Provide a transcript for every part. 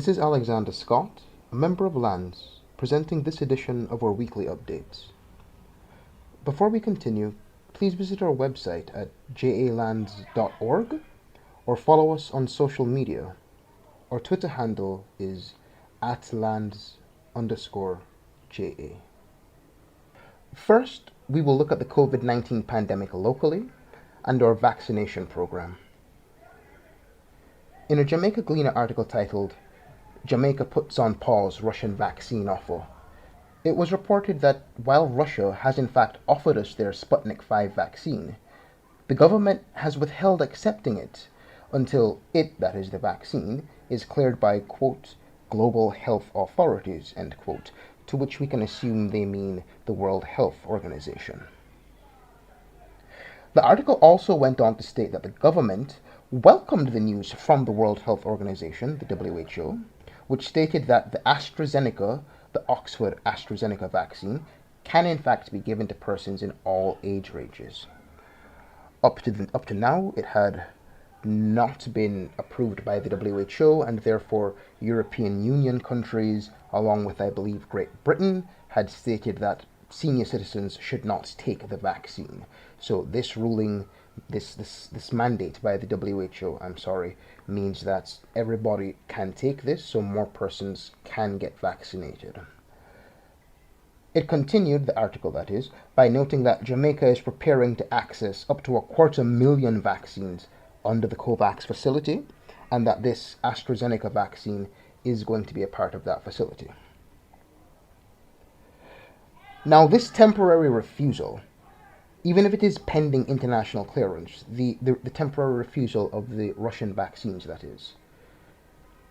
This is Alexander Scott, a member of LANS, presenting this edition of our weekly updates. Before we continue, please visit our website at jalands.org or follow us on social media. Our Twitter handle is @lands_JA. First, we will look at the COVID-19 pandemic locally and our vaccination program. In a Jamaica Gleaner article titled, "Jamaica Puts on Pause Russian Vaccine Offer," it was reported that while Russia has in fact offered us their Sputnik V vaccine, the government has withheld accepting it until it, that is the vaccine, is cleared by, quote, global health authorities, end quote, to which we can assume they mean the World Health Organization. The article also went on to state that the government welcomed the news from the World Health Organization, the WHO, which stated that the Oxford AstraZeneca vaccine, can in fact be given to persons in all age ranges. Up to now, it had not been approved by the WHO, and therefore European Union countries, along with, I believe, Great Britain, had stated that senior citizens should not take the vaccine. So this ruling, this mandate by the WHO, means that everybody can take this, so more persons can get vaccinated. It continued, the article that is, by noting that Jamaica is preparing to access up to 250,000 vaccines under the COVAX facility, and that this AstraZeneca vaccine is going to be a part of that facility. Now, this temporary refusal, even if it is pending international clearance, the temporary refusal of the Russian vaccines, that is,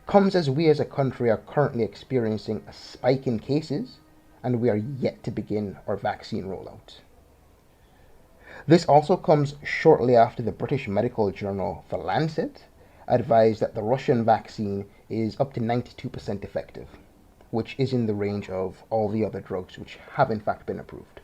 comes as we as a country are currently experiencing a spike in cases, and we are yet to begin our vaccine rollout. This also comes shortly after the British medical journal The Lancet advised that the Russian vaccine is up to 92% effective, which is in the range of all the other drugs which have in fact been approved.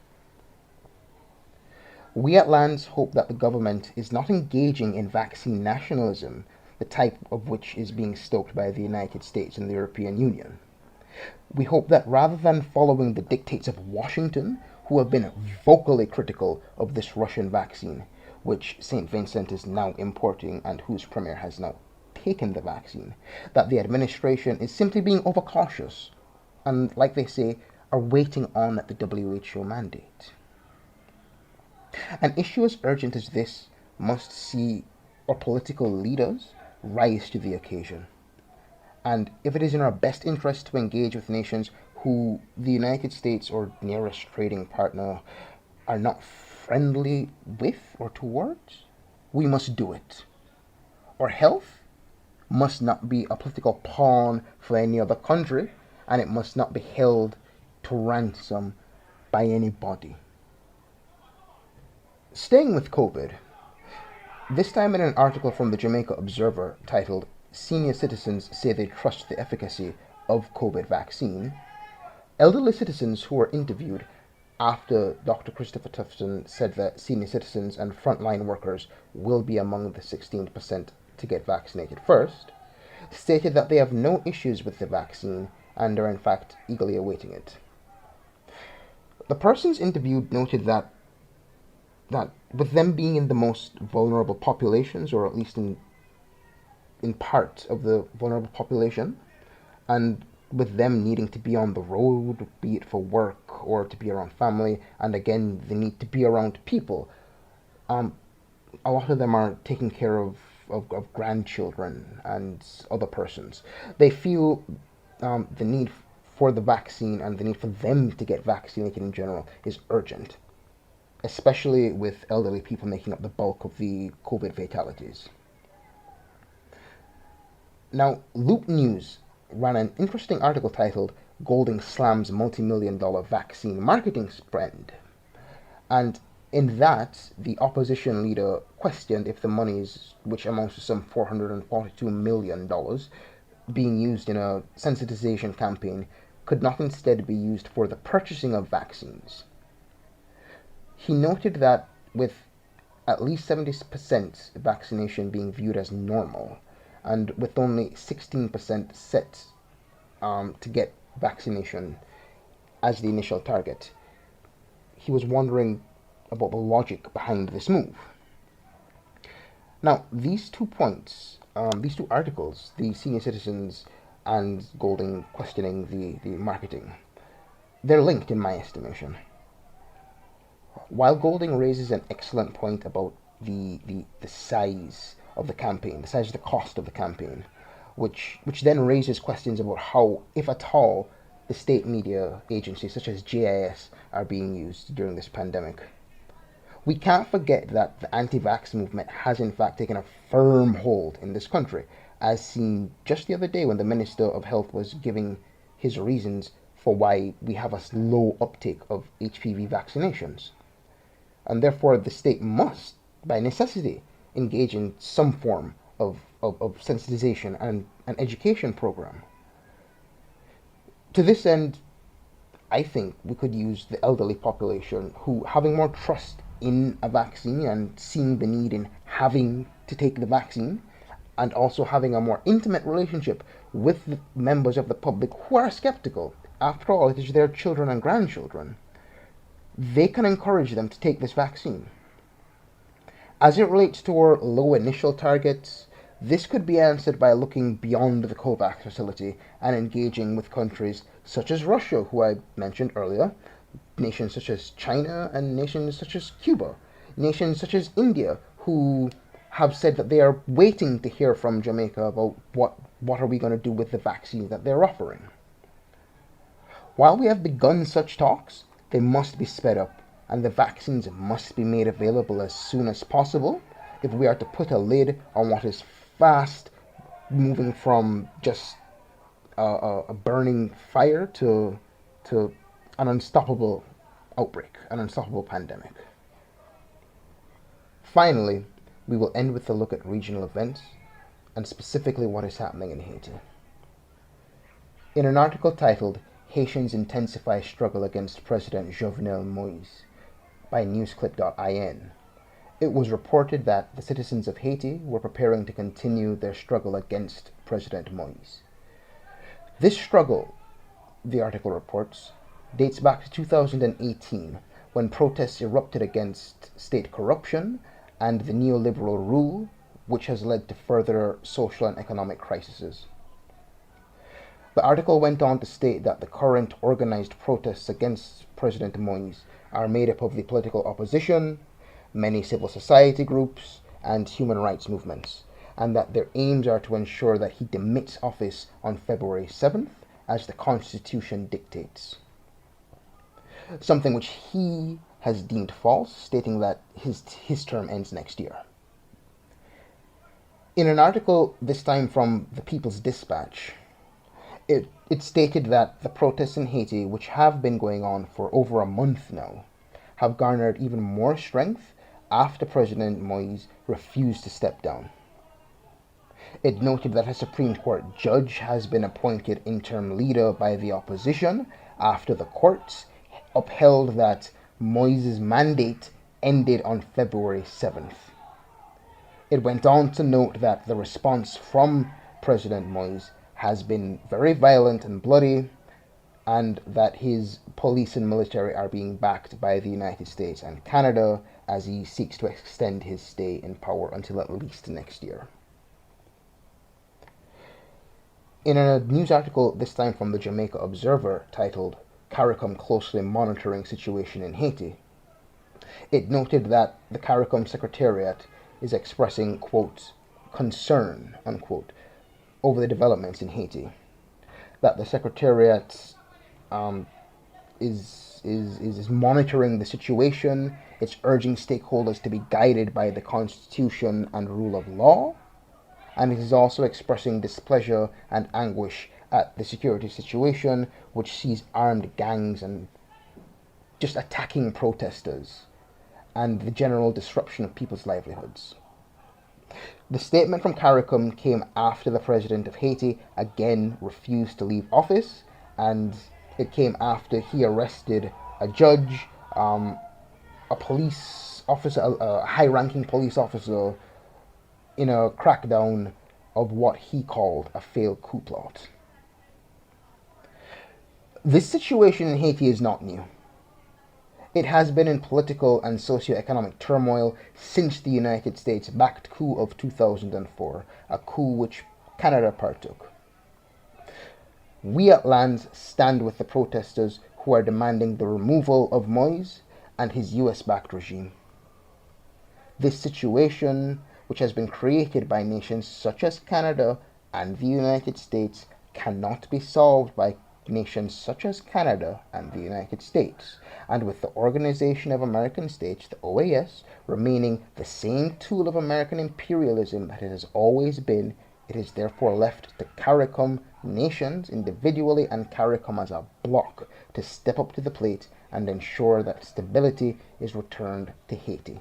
We at LANS hope that the government is not engaging in vaccine nationalism, the type of which is being stoked by the United States and the European Union. We hope that rather than following the dictates of Washington, who have been vocally critical of this Russian vaccine, which St. Vincent is now importing and whose premier has now taken the vaccine, that the administration is simply being overcautious and, like they say, are waiting on the WHO mandate. An issue as urgent as this must see our political leaders rise to the occasion. And if it is in our best interest to engage with nations who the United States or nearest trading partner are not friendly with or towards, we must do it. Our health must not be a political pawn for any other country, and it must not be held to ransom by anybody. Staying with COVID, this time in an article from the Jamaica Observer titled, "Senior Citizens Say They Trust the Efficacy of COVID Vaccine," elderly citizens who were interviewed after Dr. Christopher Tufton said that senior citizens and frontline workers will be among the 16% to get vaccinated first, stated that they have no issues with the vaccine and are in fact eagerly awaiting it. The persons interviewed noted that with them being in the most vulnerable populations, or at least in part of the vulnerable population, and with them needing to be on the road, be it for work or to be around family, and again, the need to be around people, a lot of them are taking care of grandchildren and other persons. They feel the need for the vaccine and the need for them to get vaccinated in general is urgent, especially with elderly people making up the bulk of the COVID fatalities. Now, Loop News ran an interesting article titled "Golding Slams Multi-Million-Dollar Vaccine Marketing Spend," and in that, the opposition leader questioned if the monies, which amounts to some $442 million, being used in a sensitization campaign, could not instead be used for the purchasing of vaccines. He noted that with at least 70% vaccination being viewed as normal, and with only 16% set to get vaccination as the initial target, he was wondering about the logic behind this move. Now, these 2 points, these two articles, the senior citizens and Golding questioning the marketing, they're linked in my estimation. While Golding raises an excellent point about the size of the campaign, the size of the cost of the campaign, which then raises questions about how, if at all, the state media agencies such as JIS are being used during this pandemic. We can't forget that the anti-vax movement has in fact taken a firm hold in this country, as seen just the other day when the Minister of Health was giving his reasons for why we have a low uptake of HPV vaccinations. And therefore the state must, by necessity, engage in some form of sensitization and an education program. To this end, I think we could use the elderly population who, having more trust in a vaccine and seeing the need in having to take the vaccine, and also having a more intimate relationship with the members of the public who are skeptical. After all, it is their children and grandchildren. They can encourage them to take this vaccine. As it relates to our low initial targets, this could be answered by looking beyond the COVAX facility and engaging with countries such as Russia, who I mentioned earlier, nations such as China, and nations such as Cuba, nations such as India, who have said that they are waiting to hear from Jamaica about what are we going to do with the vaccine that they're offering. While we have begun such talks, they must be sped up, and the vaccines must be made available as soon as possible if we are to put a lid on what is fast moving from just a burning fire to an unstoppable outbreak, an unstoppable pandemic. Finally, we will end with a look at regional events and specifically what is happening in Haiti. In an article titled Haitians Intensify Struggle Against President Jovenel Moïse by newsclip.in, it was reported that the citizens of Haiti were preparing to continue their struggle against President Moïse. This struggle, the article reports, dates back to 2018 when protests erupted against state corruption and the neoliberal rule, which has led to further social and economic crises. The article went on to state that the current organized protests against President Moïse are made up of the political opposition, many civil society groups, and human rights movements, and that their aims are to ensure that he demits office on February 7th, as the Constitution dictates. Something which he has deemed false, stating that his term ends next year. In an article, this time from the People's Dispatch, it stated that the protests in Haiti, which have been going on for over a month now, have garnered even more strength after President Moïse refused to step down. It noted that a Supreme Court judge has been appointed interim leader by the opposition after the courts upheld that Moïse's mandate ended on February 7th. It went on to note that the response from President Moïse has been very violent and bloody, and that his police and military are being backed by the United States and Canada as he seeks to extend his stay in power until at least next year. In a news article, this time from the Jamaica Observer, titled CARICOM Closely Monitoring Situation in Haiti, it noted that the CARICOM Secretariat is expressing, quote, concern, unquote, over the developments in Haiti. That the Secretariat is monitoring the situation, it's urging stakeholders to be guided by the Constitution and rule of law, and it is also expressing displeasure and anguish at the security situation, which sees armed gangs and just attacking protesters, and the general disruption of people's livelihoods. The statement from CARICOM came after the president of Haiti again refused to leave office, and it came after he arrested a judge, a police officer, a high-ranking police officer, in a crackdown of what he called a failed coup plot. This situation in Haiti is not new. It has been in political and socio-economic turmoil since the United States-backed coup of 2004, a coup which Canada partook. We at Lands stand with the protesters who are demanding the removal of Moise and his US-backed regime. This situation, which has been created by nations such as Canada and the United States, cannot be solved by nations such as Canada and the United States. And with the Organization of American States, the OAS, remaining the same tool of American imperialism that it has always been, it is therefore left to CARICOM nations individually and CARICOM as a bloc to step up to the plate and ensure that stability is returned to Haiti.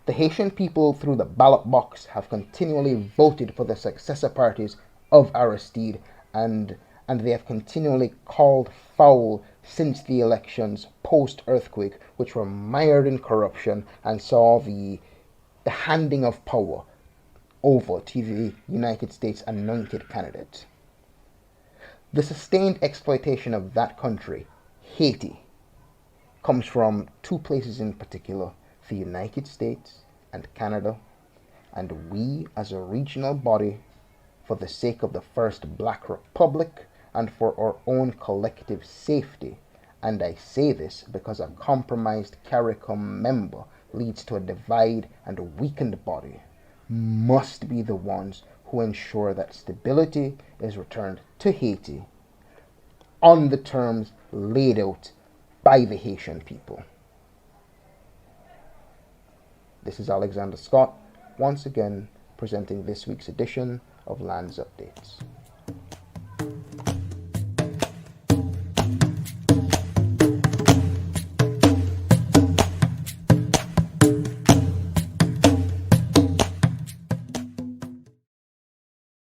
The Haitian people, through the ballot box, have continually voted for the successor parties of Aristide, and they have continually called foul since the elections post-earthquake, which were mired in corruption and saw the handing of power over to the United States anointed candidate. The sustained exploitation of that country, Haiti, comes from two places in particular, the United States and Canada, and we as a regional body, for the sake of the first Black Republic and for our own collective safety, and I say this because a compromised CARICOM member leads to a divide and a weakened body, must be the ones who ensure that stability is returned to Haiti on the terms laid out by the Haitian people. This is Alexander Scott, once again presenting this week's edition of Lands Updates.